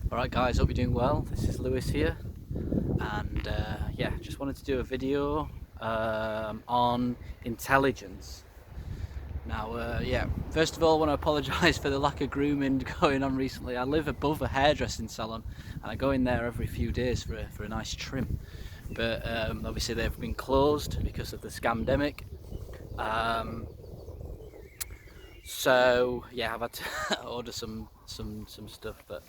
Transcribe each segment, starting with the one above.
Alright guys, hope you're doing well. This is Lewis here, and just wanted to do a video on intelligence. Now, first of all, I want to apologise for the lack of grooming going on recently. I live above a hairdressing salon and I go in there every few days for a nice trim, but obviously they've been closed because of the scamdemic. So yeah, I've had to order some stuff, but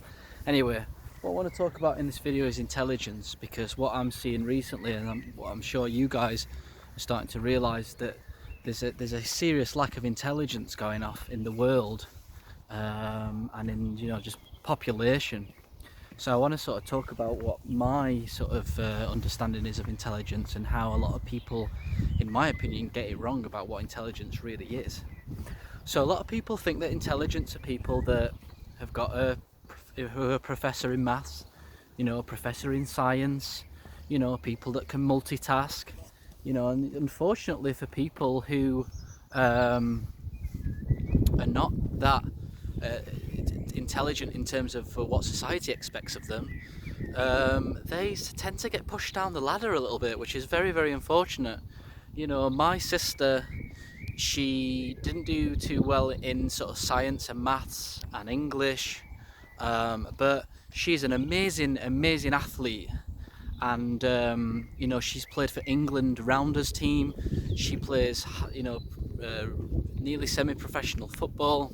anyway, what I want to talk about in this video is intelligence, because what I'm seeing recently, and what I'm sure you guys are starting to realise, that there's a serious lack of intelligence going off in the world, and in just population. So I want to sort of talk about what my sort of understanding is of intelligence, and how a lot of people, in my opinion, get it wrong about what intelligence really is. So a lot of people think that intelligence are people that have got a professor in maths, a professor in science, people that can multitask, and unfortunately for people who are not that intelligent in terms of what society expects of them, they tend to get pushed down the ladder a little bit, which is very, very unfortunate. My sister, she didn't do too well in sort of science and maths and English, but she's an amazing athlete, and she's played for England Rounders team. She plays nearly semi-professional football,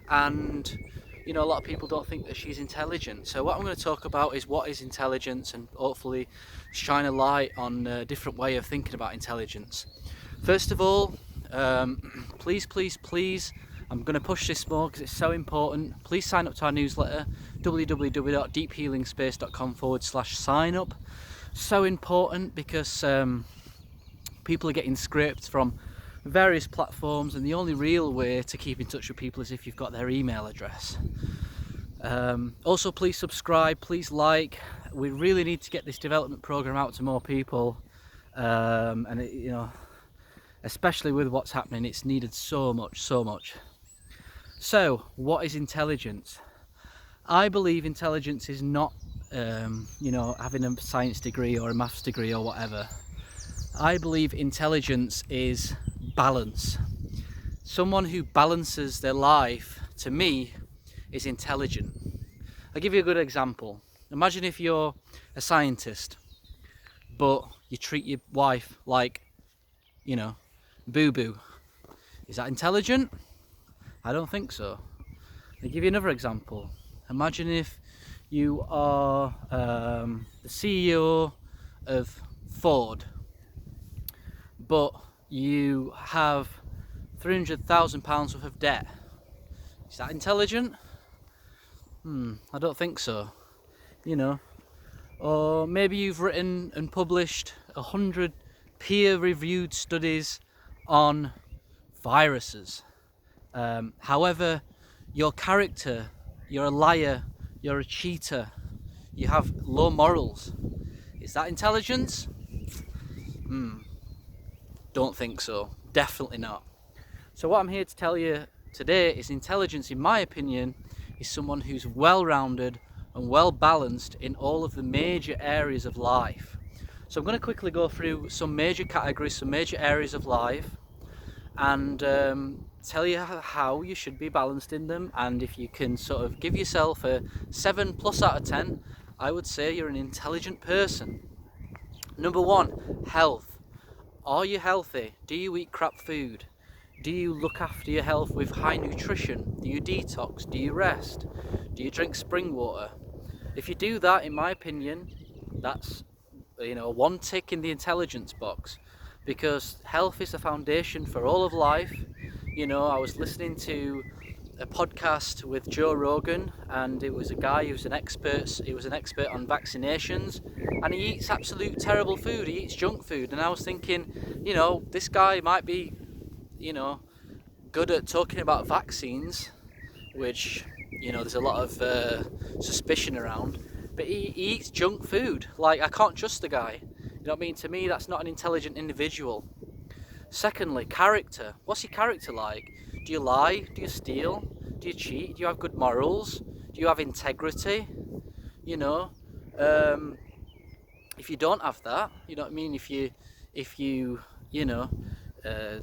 and a lot of people don't think that she's intelligent. So what I'm going to talk about is what is intelligence, and hopefully shine a light on a different way of thinking about intelligence. First of all, please, I'm going to push this more because it's so important. Please sign up to our newsletter, www.deephealingspace.com/sign up. So important, because people are getting scraped from various platforms, and the only real way to keep in touch with people is if you've got their email address. Also, please subscribe, please like. We really need to get this development program out to more people, and especially with what's happening, it's needed so much. So what is intelligence? I believe intelligence is not having a science degree or a maths degree or whatever. I believe intelligence is balance. Someone who balances their life, to me, is intelligent. I'll give you a good example. Imagine if you're a scientist, but you treat your wife like, boo-boo. Is that intelligent? I don't think so. I'll give you another example. Imagine if you are the CEO of Ford, but you have £300,000 worth of debt. Is that intelligent? I don't think so. Or maybe you've written and published 100 peer-reviewed studies on viruses. However, your character, you're a liar, you're a cheater, you have low morals. Is that intelligence? Don't think so. Definitely not. So what I'm here to tell you today is intelligence, in my opinion, is someone who's well-rounded and well-balanced in all of the major areas of life. So I'm going to quickly go through some major categories, some major areas of life, and tell you how you should be balanced in them. And if you can sort of give yourself a 7+ out of 10, I would say you're an intelligent person. Number 1, health. Are you healthy? Do you eat crap food? Do you look after your health with high nutrition? Do you detox? Do you rest? Do you drink spring water? If you do that, in my opinion, that's one tick in the intelligence box, because health is the foundation for all of life. I was listening to a podcast with Joe Rogan, and it was a guy who's an expert. He was an expert on vaccinations, and he eats absolute terrible food. He eats junk food, and I was thinking, this guy might be, good at talking about vaccines, which there's a lot of suspicion around. But he eats junk food. Like, I can't trust the guy. You know what I mean? To me, that's not an intelligent individual. Secondly, character. What's your character like? Do you lie? Do you steal? Do you cheat? Do you have good morals? Do you have integrity? you know. If you don't have that, you know what I mean, if you you know,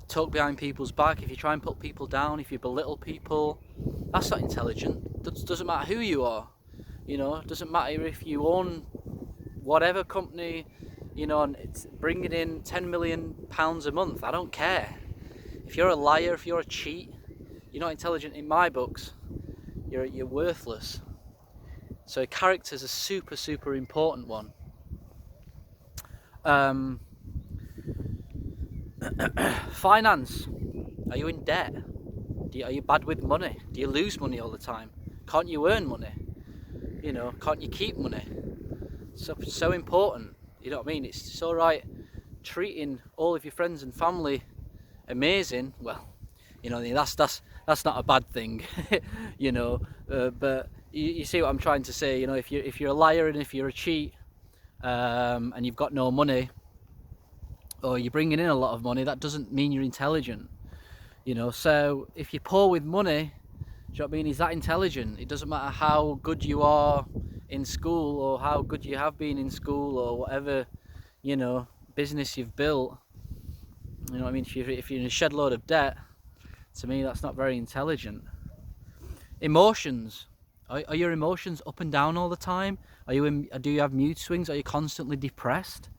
talk behind people's back, if you try and put people down, if you belittle people, that's not intelligent. Doesn't matter who you are, you know. It doesn't matter if you own whatever company, you know, and it's bringing in £10 million a month. I don't care. If you're a liar, if you're a cheat, you're not intelligent in my books. You're worthless. So character's a super important one. Finance. Are you in debt? Are you bad with money? Do you lose money all the time? Can't you earn money? You know, can't you keep money? So important. You know what I mean? It's all right treating all of your friends and family amazing. Well, you know, that's not a bad thing. You know, but you see what I'm trying to say. You know, if you're a liar and if you're a cheat, and you've got no money, or you're bringing in a lot of money, that doesn't mean you're intelligent. You know, so if you're poor with money, do you know what I mean? Is that intelligent? It doesn't matter how good you are in school or how good you have been in school or whatever, you know, business you've built. You know what I mean? If you're in a shed load of debt, to me that's not very intelligent. Emotions. Are your emotions up and down all the time? Do you have mood swings? Are you constantly depressed?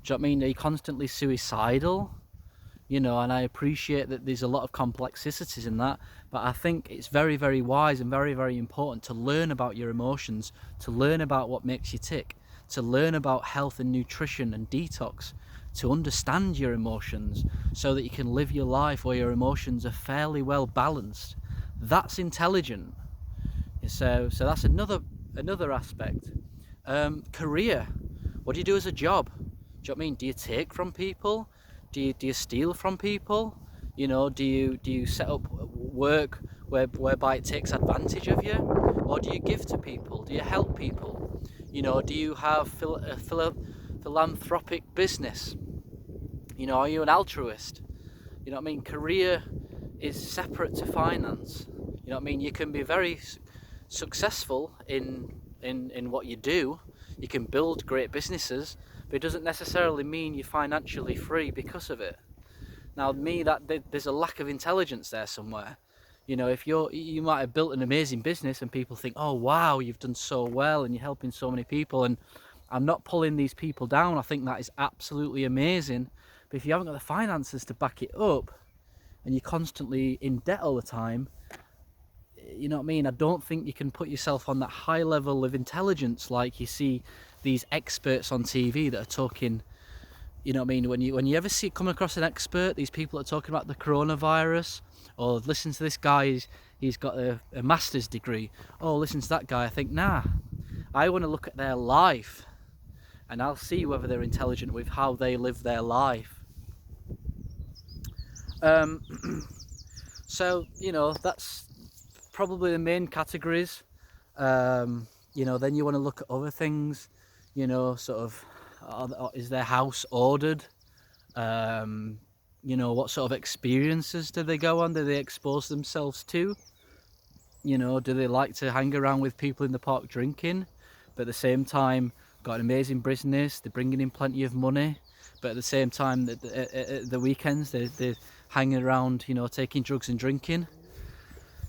Do you know what I mean? Are you constantly suicidal? You know, and I appreciate that there's a lot of complexities in that, but I think it's very wise and very important to learn about your emotions, to learn about what makes you tick, to learn about health and nutrition and detox, to understand your emotions so that you can live your life where your emotions are fairly well balanced. That's intelligent. So that's another aspect. Career. What do you do as a job? Do you know what I mean? Do you take from people? Do you steal from people? You know, do you set up work whereby it takes advantage of you, or do you give to people? Do you help people? You know, do you have a philanthropic business? You know, are you an altruist? You know what I mean? Career is separate to finance. You know what I mean? You can be very successful in what you do. You can build great businesses, but it doesn't necessarily mean you're financially free because of it. Now, there's a lack of intelligence there somewhere. You know, if you might have built an amazing business and people think, oh wow, you've done so well and you're helping so many people, and I'm not pulling these people down. I think that is absolutely amazing. But if you haven't got the finances to back it up and you're constantly in debt all the time, you know what I mean? I don't think you can put yourself on that high level of intelligence like you see these experts on TV that are talking. You know what I mean? When you ever come across an expert, these people that are talking about the coronavirus, or listen to this guy, he's got a master's degree. Oh, listen to that guy. I think, nah, I want to look at their life, and I'll see whether they're intelligent with how they live their life. So, you know, that's probably the main categories. You know, then you want to look at other things, you know, sort of, is their house ordered? You know, what sort of experiences do they go on? Do they expose themselves to? You know, do they like to hang around with people in the park drinking, but at the same time got an amazing business, they're bringing in plenty of money, but at the same time at the weekends they're hanging around, you know, taking drugs and drinking?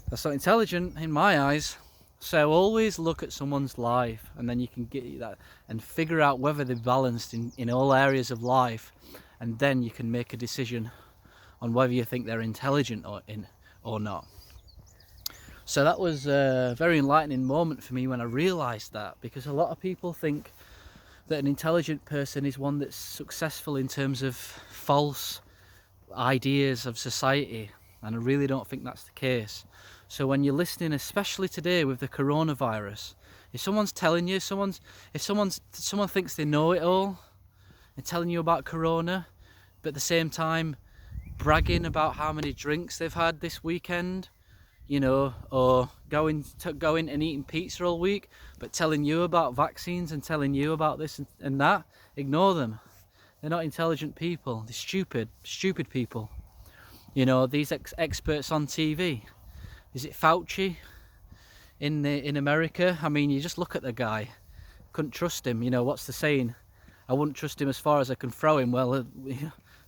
That's not intelligent in my eyes. So always look at someone's life, and then you can get that and figure out whether they're balanced in all areas of life, and then you can make a decision on whether you think they're intelligent or not. So that was a very enlightening moment for me when I realised that, because a lot of people think that an intelligent person is one that's successful in terms of false ideas of society, and I really don't think that's the case. So when you're listening, especially today with the coronavirus, if someone's telling you, someone thinks they know it all and telling you about corona, but at the same time bragging about how many drinks they've had this weekend, you know, or going and eating pizza all week, but telling you about vaccines and telling you about this and that, ignore them. They're not intelligent people. They're stupid people. You know, these experts on TV. Is it Fauci in America? I mean, you just look at the guy. couldn't trust him. You know, what's the saying? I wouldn't trust him as far as I can throw him. Well,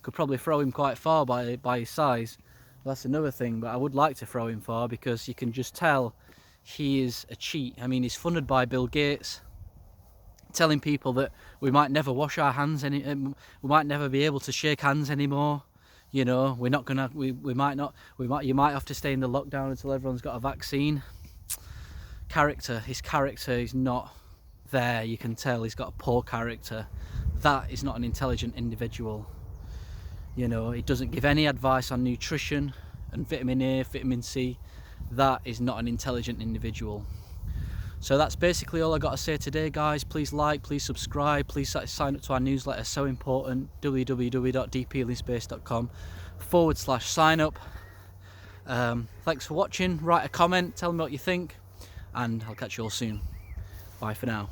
could probably throw him quite far by his size. Well, that's another thing, but I would like to throw him far because you can just tell he is a cheat. I mean, he's funded by Bill Gates, telling people that we might never wash our hands we might never be able to shake hands anymore. You know, we're not gonna, you might have to stay in the lockdown until everyone's got a vaccine. His character is not there. You can tell he's got a poor character. That is not an intelligent individual. You know, he doesn't give any advice on nutrition and vitamin A, vitamin C. That is not an intelligent individual. So that's basically all I got to say today, guys. Please like, please subscribe, please sign up to our newsletter. So important. www.deephealingspace.com/sign up. Thanks for watching. Write a comment, tell me what you think, and I'll catch you all soon. Bye for now.